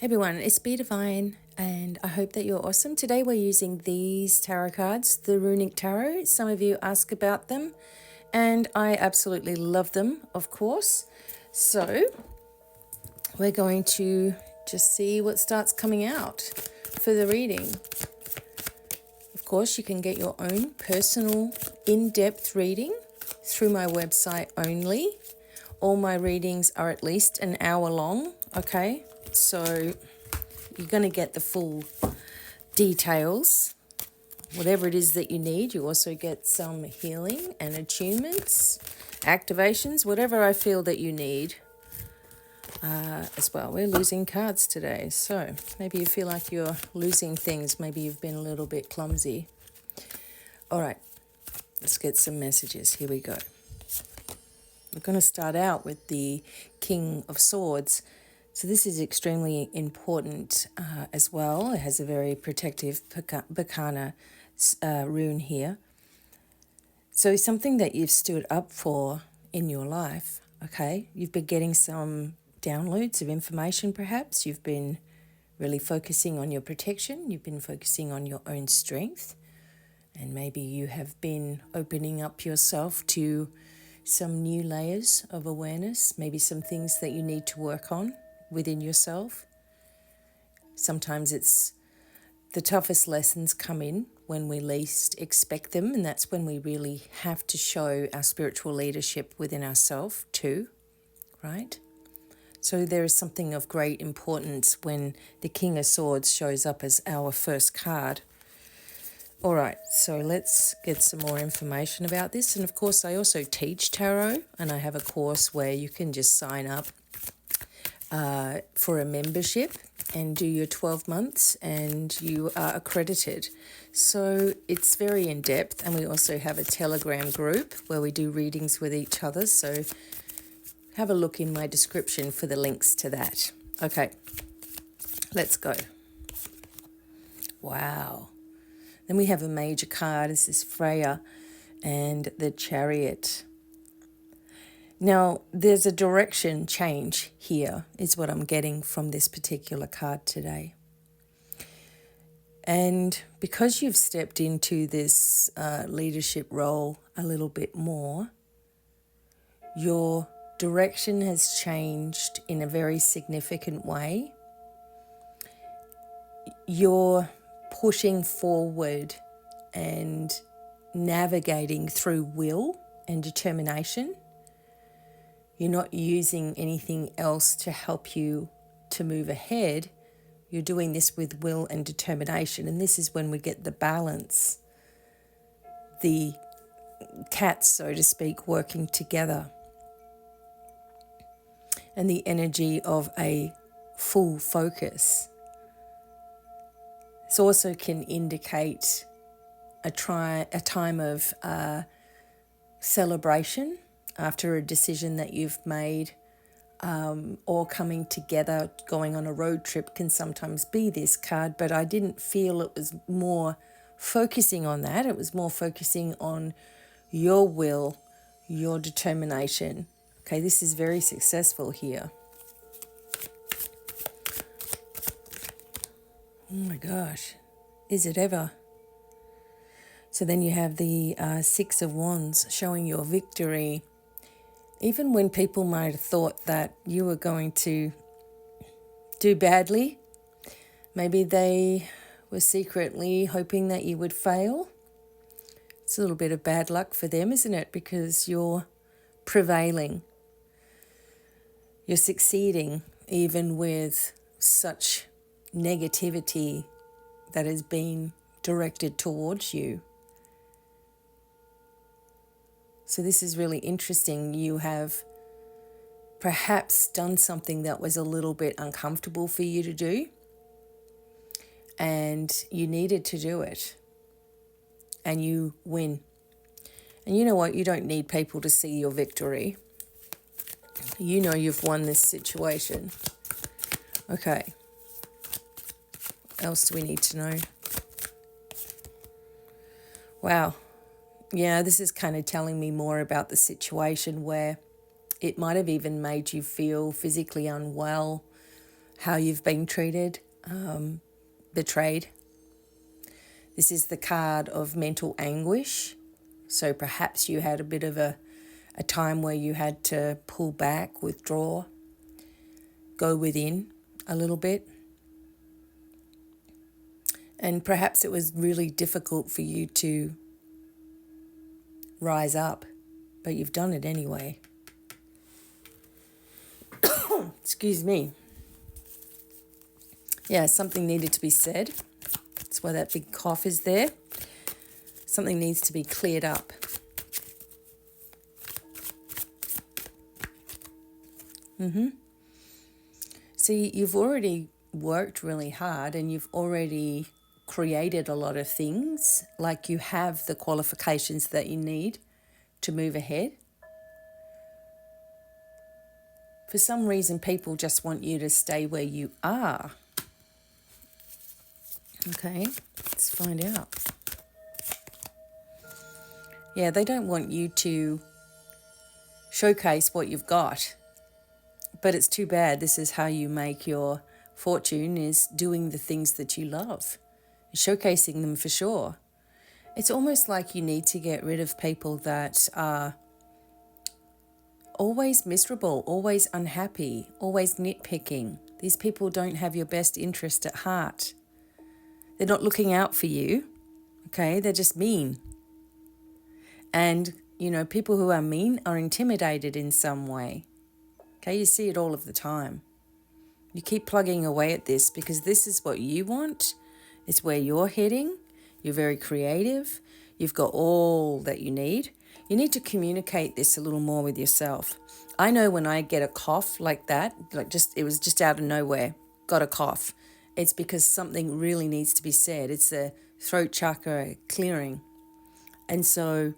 Everyone, it's Be Divine, and I hope that you're awesome. Today we're using these tarot cards, the Runik Tarot. Some of you ask about them, and I absolutely love them, of course. So we're going to just see what starts coming out for the reading. Of course, you can get your own personal in-depth reading through my website only. All my readings are at least an hour long, okay? So you're going to get the full details, whatever it is that you need. You also get some healing and attunements, activations, whatever I feel that you need as well. We're losing cards today, so maybe you feel like you're losing things. Maybe you've been a little bit clumsy. All right, let's get some messages. Here we go. We're going to start out with the King of Swords. So this is extremely important as well. It has a very protective Bacana rune here. So something that you've stood up for in your life, okay? You've been getting some downloads of information perhaps. You've been really focusing on your protection. You've been focusing on your own strength. And maybe you have been opening up yourself to some new layers of awareness, maybe some things that you need to work on within yourself. Sometimes it's the toughest lessons come in when we least expect them, and that's when we really have to show our spiritual leadership within ourselves too, right? So there is something of great importance when the King of Swords shows up as our first card. All right, so let's get some more information about this. And of course, I also teach tarot, and I have a course where you can just sign up for a membership and do your 12 months and you are accredited. So it's very in-depth, and we also have a Telegram group where we do readings with each other. So have a look in my description for the links to that. Okay, let's go. Wow. Then we have a major card. This is Freya and the Chariot. Now, there's a direction change here, is what I'm getting from this particular card today. And because you've stepped into this leadership role a little bit more, your direction has changed in a very significant way. You're pushing forward and navigating through will and determination. You're not using anything else to help you to move ahead. You're doing this with will and determination, and this is when we get the balance, the cats, so to speak, working together, and the energy of a full focus. This also can indicate a time of celebration after a decision that you've made, or coming together, going on a road trip can sometimes be this card, but I didn't feel it was more focusing on that. It was more focusing on your will, your determination. Okay, this is very successful here. Oh my gosh, is it ever? So then you have the Six of Wands showing your victory. Even when people might have thought that you were going to do badly, maybe they were secretly hoping that you would fail. It's a little bit of bad luck for them, isn't it? Because you're prevailing. You're succeeding even with such negativity that has been directed towards you. So this is really interesting. You have perhaps done something that was a little bit uncomfortable for you to do, and you needed to do it, and you win. And you know what? You don't need people to see your victory. You know you've won this situation. Okay. What else do we need to know? Wow. Yeah, this is kind of telling me more about the situation where it might have even made you feel physically unwell. how you've been treated, betrayed. This is the card of mental anguish. So perhaps you had a bit of a time where you had to pull back, withdraw, go within a little bit. And perhaps it was really difficult for you to rise up, but you've done it anyway. Excuse me. Yeah, something needed to be said. That's why that big cough is there. Something needs to be cleared up. See, you've already worked really hard and you've already created a lot of things, like you have the qualifications that you need to move ahead. For some reason, people just want you to stay where you are. Okay, let's find out. Yeah, they don't want you to showcase what you've got. But it's too bad. This is how you make your fortune, is doing the things that you love, showcasing them for sure. It's almost like you need to get rid of people that are always miserable, always unhappy, always nitpicking. These people don't have your best interest at heart. They're not looking out for you, okay? They're just mean. And, you know, people who are mean are intimidated in some way. Okay, you see it all of the time. You keep plugging away at this because this is what you want. It's where you're heading. You're very creative. You've got all that you need. You need to communicate this a little more with yourself. I know when I get a cough like that, it was just out of nowhere, got a cough. It's because something really needs to be said. It's the throat chakra clearing. And so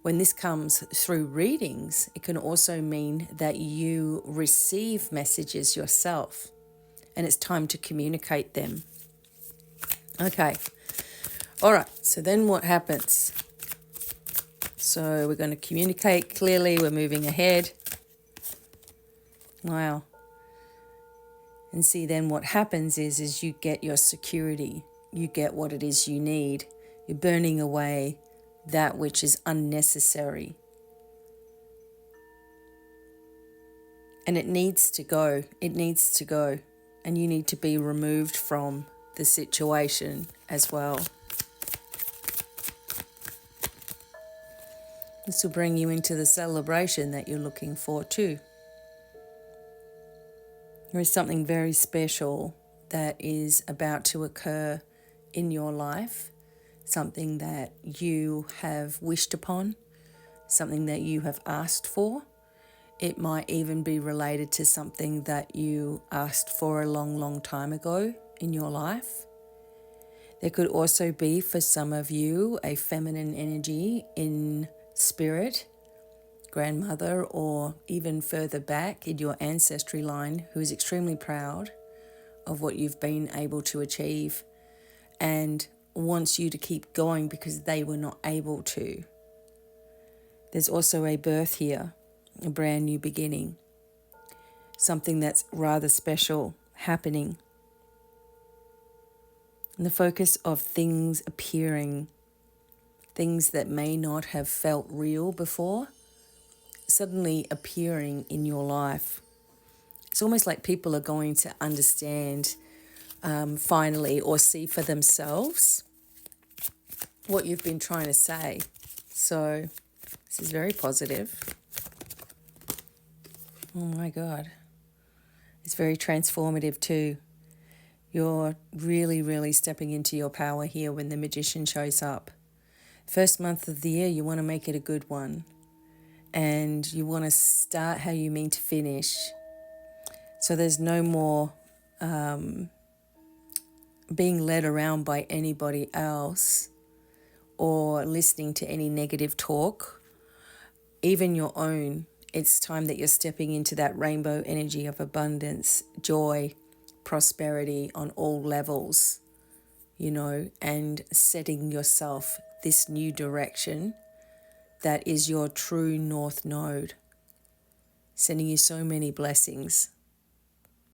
when this comes through readings, it can also mean that you receive messages yourself and it's time to communicate them. Okay. All right. So then what happens? So we're going to communicate clearly. We're moving ahead. Wow. And see, then what happens is you get your security. You get what it is you need. You're burning away that which is unnecessary. And it needs to go. It needs to go. And you need to be removed from the situation as well. This will bring you into the celebration that you're looking for too. There is something very special that is about to occur in your life. Something that you have wished upon, something that you have asked for. It might even be related to something that you asked for a long, long time ago in your life. There could also be, for some of you, a feminine energy in spirit, grandmother, or even further back in your ancestry line, who is extremely proud of what you've been able to achieve and wants you to keep going because they were not able to. There's also a birth here, a brand new beginning, something that's rather special happening. And the focus of things appearing, things that may not have felt real before, suddenly appearing in your life. It's almost like people are going to understand finally, or see for themselves what you've been trying to say. So this is very positive. Oh my God. It's very transformative too. You're really, really stepping into your power here when the magician shows up. First month of the year, you want to make it a good one. And you want to start how you mean to finish. So there's no more being led around by anybody else or listening to any negative talk, even your own. It's time that you're stepping into that rainbow energy of abundance, joy, prosperity on all levels, you know, and setting yourself this new direction that is your true north node, sending you so many blessings.